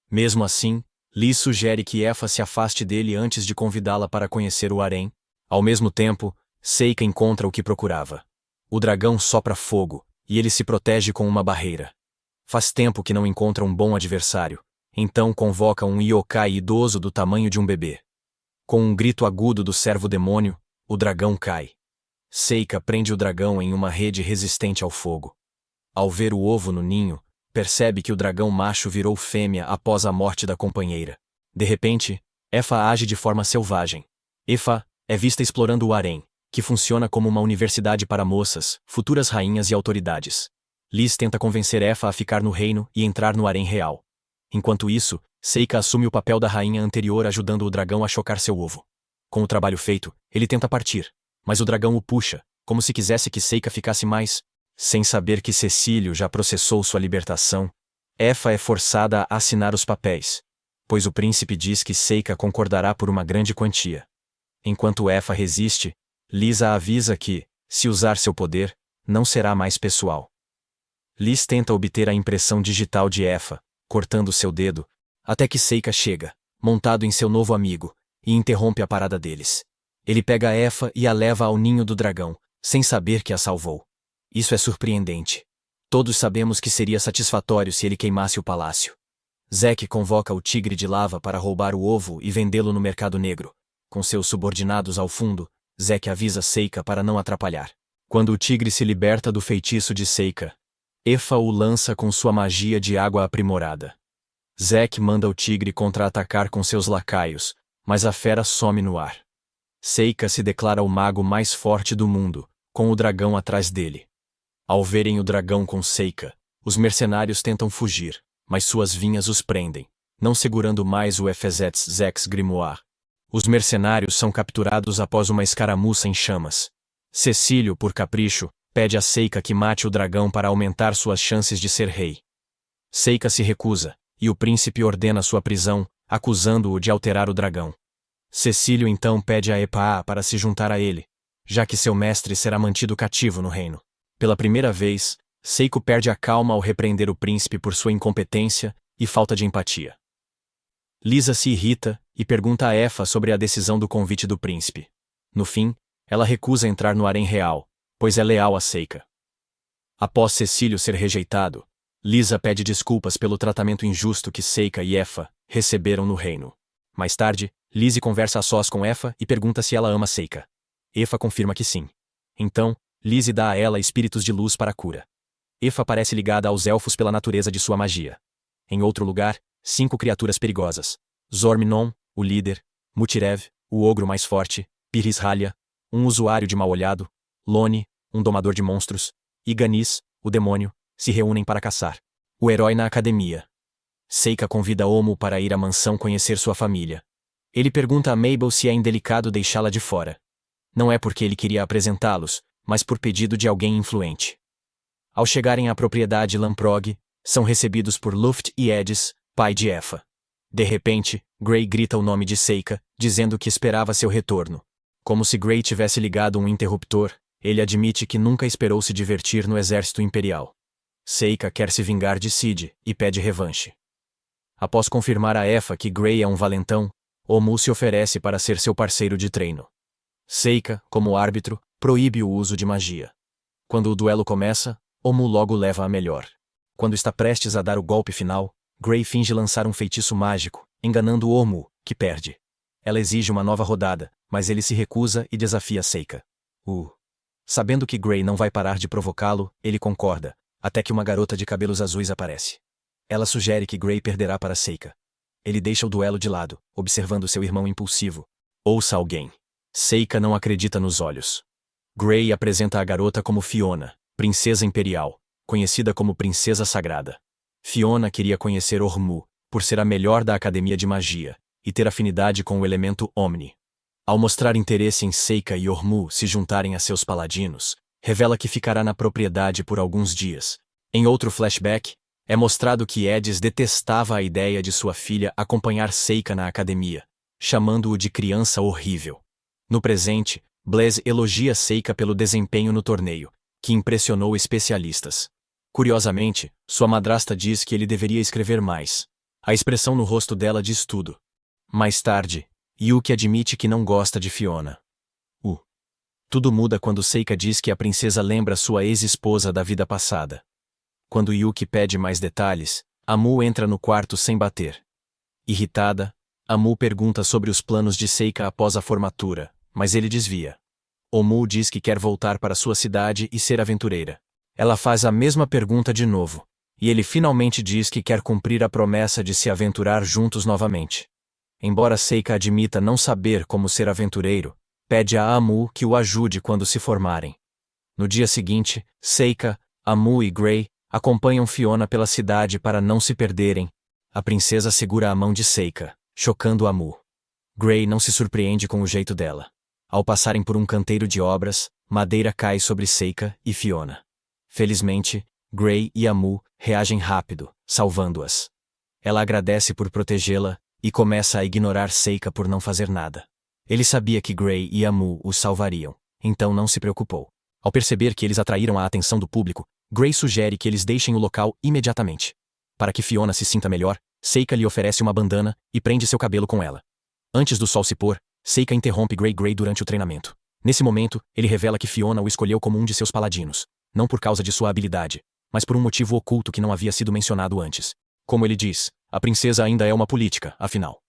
Mesmo assim, Liz sugere que Efa se afaste dele antes de convidá-la para conhecer o harém. Ao mesmo tempo, Seika encontra o que procurava. O dragão sopra fogo, e ele se protege com uma barreira. Faz tempo que não encontra um bom adversário, então convoca um yokai idoso do tamanho de um bebê. Com um grito agudo do servo-demônio, o dragão cai. Seika prende o dragão em uma rede resistente ao fogo. Ao ver o ovo no ninho, percebe que o dragão macho virou fêmea após a morte da companheira. De repente, Efa age de forma selvagem. Efa é vista explorando o harém, que funciona como uma universidade para moças, futuras rainhas e autoridades. Liz tenta convencer Efa a ficar no reino e entrar no harém real. Enquanto isso, Seika assume o papel da rainha anterior ajudando o dragão a chocar seu ovo. Com o trabalho feito, ele tenta partir, mas o dragão o puxa, como se quisesse que Seika ficasse mais. Sem saber que Cecílio já processou sua libertação, Efa é forçada a assinar os papéis, pois o príncipe diz que Seika concordará por uma grande quantia. Enquanto Efa resiste, Lisa avisa que, se usar seu poder, não será mais pessoal. Liz tenta obter a impressão digital de Efa, cortando seu dedo, até que Seika chega, montado em seu novo amigo, e interrompe a parada deles. Ele pega Efa e a leva ao ninho do dragão, sem saber que a salvou. Isso é surpreendente. Todos sabemos que seria satisfatório se ele queimasse o palácio. Zack convoca o tigre de lava para roubar o ovo e vendê-lo no mercado negro. Com seus subordinados ao fundo, Zack avisa Seika para não atrapalhar. Quando o tigre se liberta do feitiço de Seika, Efa o lança com sua magia de água aprimorada. Zack manda o tigre contra-atacar com seus lacaios, mas a fera some no ar. Seika se declara o mago mais forte do mundo, com o dragão atrás dele. Ao verem o dragão com Seika, os mercenários tentam fugir, mas suas vinhas os prendem, não segurando mais o Efezetz Zex Grimoire. Os mercenários são capturados após uma escaramuça em chamas. Cecílio, por capricho, pede a Seika que mate o dragão para aumentar suas chances de ser rei. Seika se recusa, e o príncipe ordena sua prisão, acusando-o de alterar o dragão. Cecílio então pede a Epaa para se juntar a ele, já que seu mestre será mantido cativo no reino. Pela primeira vez, Seiko perde a calma ao repreender o príncipe por sua incompetência e falta de empatia. Lisa se irrita e pergunta a Efa sobre a decisão do convite do príncipe. No fim, ela recusa entrar no harém real, pois é leal a Seika. Após Cecílio ser rejeitado, Lisa pede desculpas pelo tratamento injusto que Seika e Efa receberam no reino. Mais tarde, Lizzie conversa a sós com Efa e pergunta se ela ama Seika. Efa confirma que sim. Então, Lizzie dá a ela espíritos de luz para a cura. Efa parece ligada aos elfos pela natureza de sua magia. Em outro lugar, 5 criaturas perigosas. Zorminon, o líder, Mutirev, o ogro mais forte, Pirishalya, um usuário de mal-olhado, Lone, um domador de monstros, e Ganis, o demônio, se reúnem para caçar o herói na academia. Seika convida Omu para ir à mansão conhecer sua família. Ele pergunta a Mabel se é indelicado deixá-la de fora. Não é porque ele queria apresentá-los, mas por pedido de alguém influente. Ao chegarem à propriedade Lamprog, são recebidos por Luft e Edis, pai de Efa. De repente, Gray grita o nome de Seika, dizendo que esperava seu retorno. Como se Gray tivesse ligado um interruptor, ele admite que nunca esperou se divertir no exército imperial. Seika quer se vingar de Cid e pede revanche. Após confirmar a Efa que Gray é um valentão, Omu se oferece para ser seu parceiro de treino. Seika, como árbitro, proíbe o uso de magia. Quando o duelo começa, Omu logo leva a melhor. Quando está prestes a dar o golpe final, Gray finge lançar um feitiço mágico, enganando Omu, que perde. Ela exige uma nova rodada, mas ele se recusa e desafia Seika. Sabendo que Gray não vai parar de provocá-lo, ele concorda, até que uma garota de cabelos azuis aparece. Ela sugere que Gray perderá para Seika. Ele deixa o duelo de lado, observando seu irmão impulsivo. Ouça alguém. Seika não acredita nos olhos. Gray apresenta a garota como Fiona, princesa imperial, conhecida como princesa sagrada. Fiona queria conhecer Ormu, por ser a melhor da academia de magia, e ter afinidade com o elemento Omni. Ao mostrar interesse em Seika e Ormu se juntarem a seus paladinos, revela que ficará na propriedade por alguns dias. Em outro flashback, é mostrado que Edis detestava a ideia de sua filha acompanhar Seika na academia, chamando-o de criança horrível. No presente, Blaise elogia Seika pelo desempenho no torneio, que impressionou especialistas. Curiosamente, sua madrasta diz que ele deveria escrever mais. A expressão no rosto dela diz tudo. Mais tarde, Yuki admite que não gosta de Fiona. Tudo muda quando Seika diz que a princesa lembra sua ex-esposa da vida passada. Quando Yuki pede mais detalhes, Amu entra no quarto sem bater. Irritada, Amu pergunta sobre os planos de Seika após a formatura, mas ele desvia. Omu diz que quer voltar para sua cidade e ser aventureira. Ela faz a mesma pergunta de novo, e ele finalmente diz que quer cumprir a promessa de se aventurar juntos novamente. Embora Seika admita não saber como ser aventureiro, pede a Amu que o ajude quando se formarem. No dia seguinte, Seika, Amu e Gray acompanham Fiona pela cidade para não se perderem. A princesa segura a mão de Seika, chocando Amu. Gray não se surpreende com o jeito dela. Ao passarem por um canteiro de obras, madeira cai sobre Seika e Fiona. Felizmente, Gray e Amu reagem rápido, salvando-as. Ela agradece por protegê-la e começa a ignorar Seika por não fazer nada. Ele sabia que Gray e Amu os salvariam, então não se preocupou. Ao perceber que eles atraíram a atenção do público, Gray sugere que eles deixem o local imediatamente. Para que Fiona se sinta melhor, Seika lhe oferece uma bandana e prende seu cabelo com ela. Antes do sol se pôr, Seika interrompe Gray durante o treinamento. Nesse momento, ele revela que Fiona o escolheu como um de seus paladinos. não por causa de sua habilidade, mas por um motivo oculto que não havia sido mencionado antes. Como ele diz, a princesa ainda é uma política, afinal.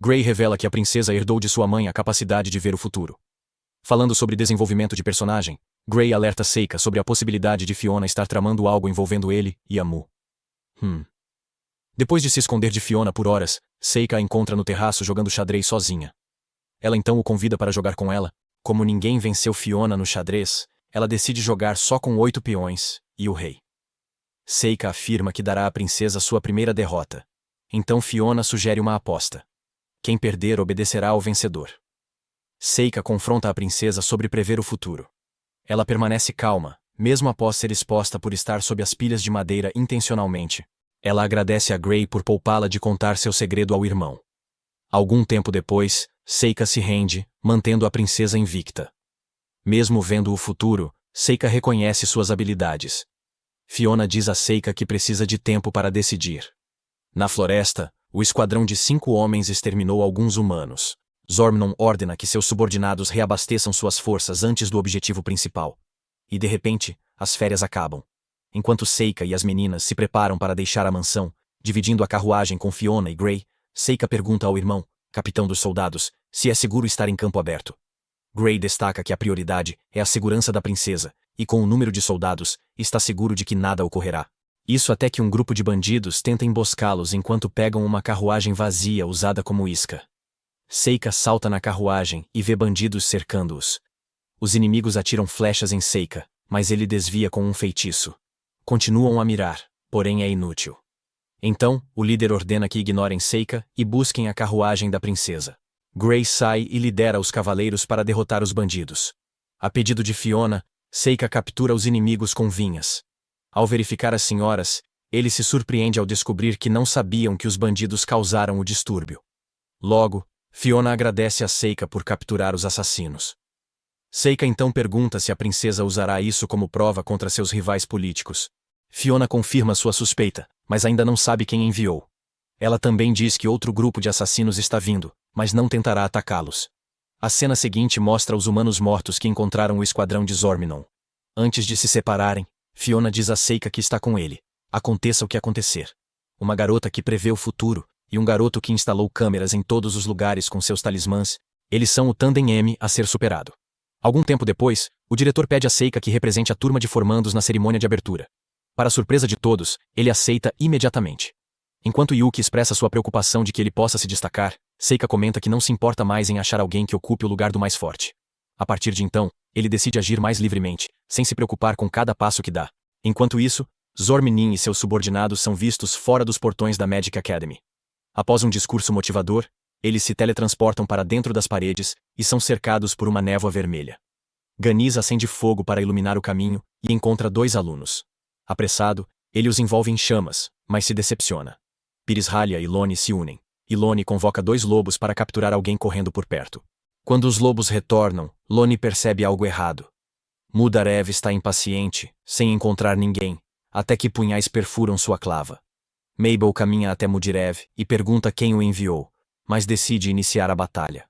Gray revela que a princesa herdou de sua mãe a capacidade de ver o futuro. Falando sobre desenvolvimento de personagem, Gray alerta Seika sobre a possibilidade de Fiona estar tramando algo envolvendo ele e a Mu. Depois de se esconder de Fiona por horas, Seika a encontra no terraço jogando xadrez sozinha. Ela então o convida para jogar com ela. Como ninguém venceu Fiona no xadrez, ela decide jogar só com 8 peões e o rei. Seika afirma que dará à princesa sua primeira derrota. Então Fiona sugere uma aposta. Quem perder obedecerá ao vencedor. Seika confronta a princesa sobre prever o futuro. Ela permanece calma, mesmo após ser exposta por estar sob as pilhas de madeira intencionalmente. Ela agradece a Gray por poupá-la de contar seu segredo ao irmão. Algum tempo depois, Seika se rende, mantendo a princesa invicta. Mesmo vendo o futuro, Seika reconhece suas habilidades. Fiona diz a Seika que precisa de tempo para decidir. Na floresta, o esquadrão de 5 homens exterminou alguns humanos. Zormnon ordena que seus subordinados reabasteçam suas forças antes do objetivo principal. E de repente, as férias acabam. Enquanto Seika e as meninas se preparam para deixar a mansão, dividindo a carruagem com Fiona e Gray, Seika pergunta ao irmão, capitão dos soldados, se é seguro estar em campo aberto. Gray destaca que a prioridade é a segurança da princesa, e com o número de soldados, está seguro de que nada ocorrerá. Isso até que um grupo de bandidos tenta emboscá-los enquanto pegam uma carruagem vazia usada como isca. Seika salta na carruagem e vê bandidos cercando-os. Os inimigos atiram flechas em Seika, mas ele desvia com um feitiço. Continuam a mirar, porém é inútil. Então, o líder ordena que ignorem Seika e busquem a carruagem da princesa. Gray sai e lidera os cavaleiros para derrotar os bandidos. A pedido de Fiona, Seika captura os inimigos com vinhas. Ao verificar as senhoras, ele se surpreende ao descobrir que não sabiam que os bandidos causaram o distúrbio. Logo, Fiona agradece a Seika por capturar os assassinos. Seika então pergunta se a princesa usará isso como prova contra seus rivais políticos. Fiona confirma sua suspeita, mas ainda não sabe quem enviou. Ela também diz que outro grupo de assassinos está vindo, mas não tentará atacá-los. A cena seguinte mostra os humanos mortos que encontraram o esquadrão de Zormnon. Antes de se separarem, Fiona diz a Seika que está com ele, aconteça o que acontecer. Uma garota que prevê o futuro, e um garoto que instalou câmeras em todos os lugares com seus talismãs, eles são o tandem M a ser superado. Algum tempo depois, o diretor pede a Seika que represente a turma de formandos na cerimônia de abertura. Para surpresa de todos, ele aceita imediatamente. Enquanto Yuki expressa sua preocupação de que ele possa se destacar, Seika comenta que não se importa mais em achar alguém que ocupe o lugar do mais forte. A partir de então, ele decide agir mais livremente, sem se preocupar com cada passo que dá. Enquanto isso, Zormnin e seus subordinados são vistos fora dos portões da Magic Academy. Após um discurso motivador, eles se teletransportam para dentro das paredes e são cercados por uma névoa vermelha. Ganiz acende fogo para iluminar o caminho e encontra 2 alunos. Apressado, ele os envolve em chamas, mas se decepciona. Pirishalia e Lone se unem, e Lone convoca 2 lobos para capturar alguém correndo por perto. Quando os lobos retornam, Lone percebe algo errado. Mudarev está impaciente, sem encontrar ninguém, até que punhais perfuram sua clava. Mabel caminha até Mudirev e pergunta quem o enviou, mas decide iniciar a batalha.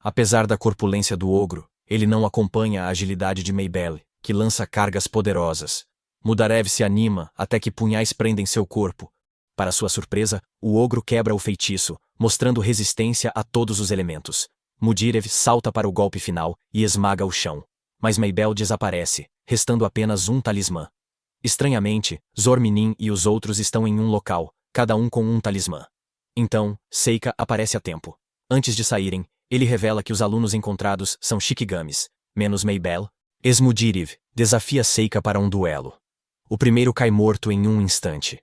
Apesar da corpulência do ogro, ele não acompanha a agilidade de Mabel, que lança cargas poderosas. Mudarev se anima até que punhais prendem seu corpo. Para sua surpresa, o ogro quebra o feitiço, mostrando resistência a todos os elementos. Mudirev salta para o golpe final e esmaga o chão. Mas Mabel desaparece, restando apenas um talismã. Estranhamente, Zormnin e os outros estão em um local, cada um com um talismã. Então, Seika aparece a tempo. Antes de saírem, ele revela que os alunos encontrados são Shikigamis, menos Mabel. Esmudirev desafia Seika para um duelo. O primeiro cai morto em um instante.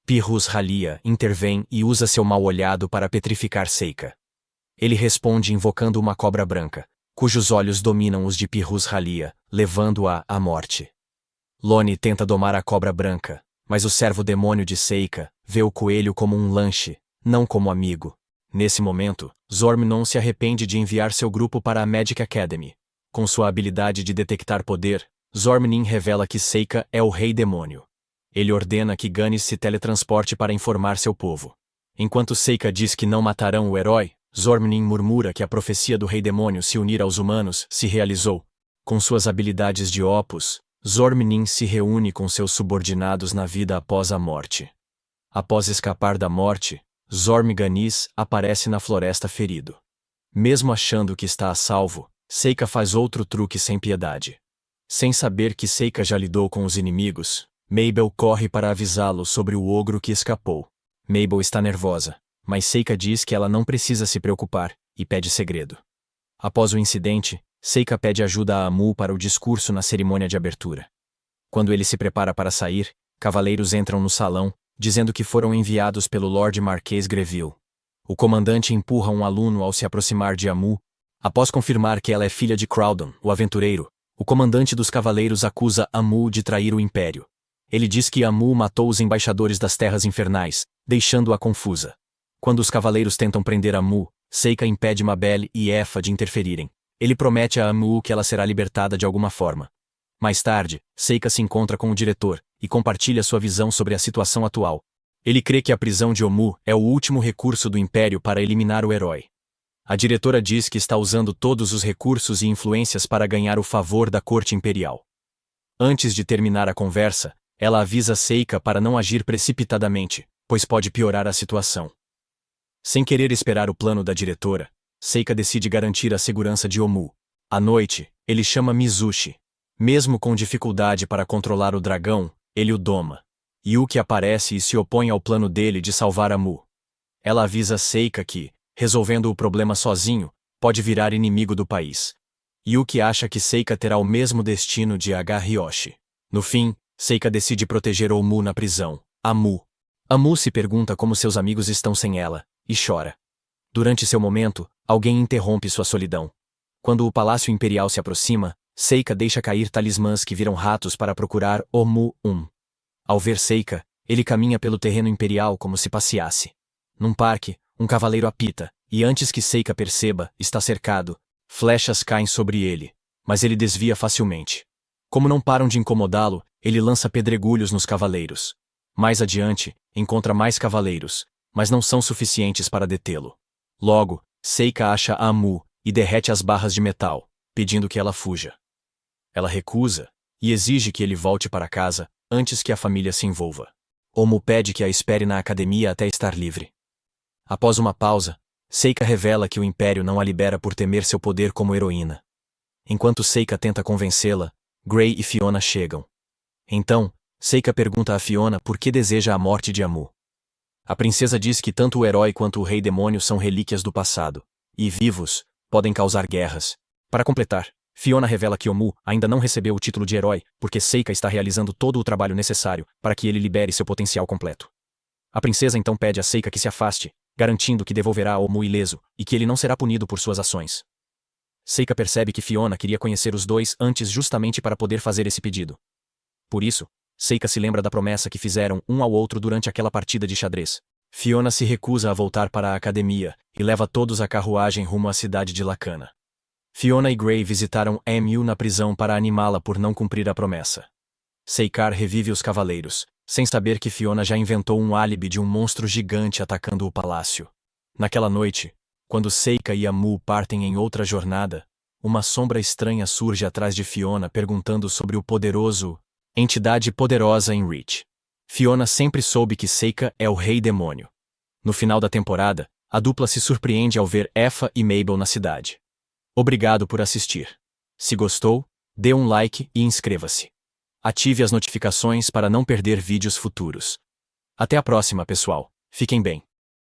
Pirishalia intervém e usa seu mal-olhado para petrificar Seika. Ele responde invocando uma cobra branca, cujos olhos dominam os de Pirishalia, levando-a à morte. Lone tenta domar a cobra branca, mas o servo-demônio de Seika vê o coelho como um lanche, não como amigo. Nesse momento, Zormnon se arrepende de enviar seu grupo para a Magic Academy. Com sua habilidade de detectar poder, Zormnin revela que Seika é o Rei Demônio. Ele ordena que Ganiz se teletransporte para informar seu povo. Enquanto Seika diz que não matarão o herói, Zormnin murmura que a profecia do Rei Demônio se unir aos humanos se realizou. Com suas habilidades de Opus, Zormnin se reúne com seus subordinados na vida após a morte. Após escapar da morte, Zormganis aparece na floresta ferido. Mesmo achando que está a salvo, Seika faz outro truque sem piedade. Sem saber que Seika já lidou com os inimigos, Mabel corre para avisá-lo sobre o ogro que escapou. Mabel está nervosa, mas Seika diz que ela não precisa se preocupar, e pede segredo. Após o incidente, Seika pede ajuda a Amu para o discurso na cerimônia de abertura. Quando ele se prepara para sair, cavaleiros entram no salão, dizendo que foram enviados pelo Lord Marquês Greville. O comandante empurra um aluno ao se aproximar de Amu. Após confirmar que ela é filha de Crowdon, o aventureiro, o comandante dos cavaleiros acusa Amu de trair o Império. Ele diz que Amu matou os embaixadores das Terras Infernais, deixando-a confusa. Quando os cavaleiros tentam prender Amu, Seika impede Mabel e Efa de interferirem. Ele promete a Amu que ela será libertada de alguma forma. Mais tarde, Seika se encontra com o diretor e compartilha sua visão sobre a situação atual. Ele crê que a prisão de Omu é o último recurso do Império para eliminar o herói. A diretora diz que está usando todos os recursos e influências para ganhar o favor da corte imperial. Antes de terminar a conversa, ela avisa Seika para não agir precipitadamente, pois pode piorar a situação. Sem querer esperar o plano da diretora, Seika decide garantir a segurança de Omu. À noite, ele chama Mizushi. Mesmo com dificuldade para controlar o dragão, ele o doma. Yuki aparece e se opõe ao plano dele de salvar Amu. Ela avisa Seika que, resolvendo o problema sozinho, pode virar inimigo do país. Yuki acha que Seika terá o mesmo destino de Hyoshi. No fim, Seika decide proteger Omu na prisão. Amu se pergunta como seus amigos estão sem ela, e chora. Durante seu momento, alguém interrompe sua solidão. Quando o Palácio Imperial se aproxima, Seika deixa cair talismãs que viram ratos para procurar Omu. Ao ver Seika, ele caminha pelo terreno imperial como se passeasse. Num parque, um cavaleiro apita, e antes que Seika perceba, está cercado. Flechas caem sobre ele, mas ele desvia facilmente. Como não param de incomodá-lo, ele lança pedregulhos nos cavaleiros. Mais adiante, encontra mais cavaleiros, mas não são suficientes para detê-lo. Logo, Seika acha Amu e derrete as barras de metal, pedindo que ela fuja. Ela recusa e exige que ele volte para casa antes que a família se envolva. Omu pede que a espere na academia até estar livre. Após uma pausa, Seika revela que o Império não a libera por temer seu poder como heroína. Enquanto Seika tenta convencê-la, Gray e Fiona chegam. Então, Seika pergunta a Fiona por que deseja a morte de Amu. A princesa diz que tanto o herói quanto o rei demônio são relíquias do passado, e vivos, podem causar guerras. Para completar, Fiona revela que Omu ainda não recebeu o título de herói porque Seika está realizando todo o trabalho necessário para que ele libere seu potencial completo. A princesa então pede a Seika que se afaste, garantindo que devolverá Omu ileso e que ele não será punido por suas ações. Seika percebe que Fiona queria conhecer os dois antes justamente para poder fazer esse pedido. Por isso, Seika se lembra da promessa que fizeram um ao outro durante aquela partida de xadrez. Fiona se recusa a voltar para a academia e leva todos a carruagem rumo à cidade de Lacana. Fiona e Gray visitaram Mu na prisão para animá-la por não cumprir a promessa. Seikar revive os cavaleiros, sem saber que Fiona já inventou um álibi de um monstro gigante atacando o palácio. Naquela noite, quando Seika e Amu partem em outra jornada, uma sombra estranha surge atrás de Fiona perguntando sobre o poderoso entidade poderosa em Reach. Fiona sempre soube que Seika é o rei demônio. No final da temporada, a dupla se surpreende ao ver Efa e Mabel na cidade. Obrigado por assistir. Se gostou, dê um like e inscreva-se. Ative as notificações para não perder vídeos futuros. Até a próxima, pessoal. Fiquem bem.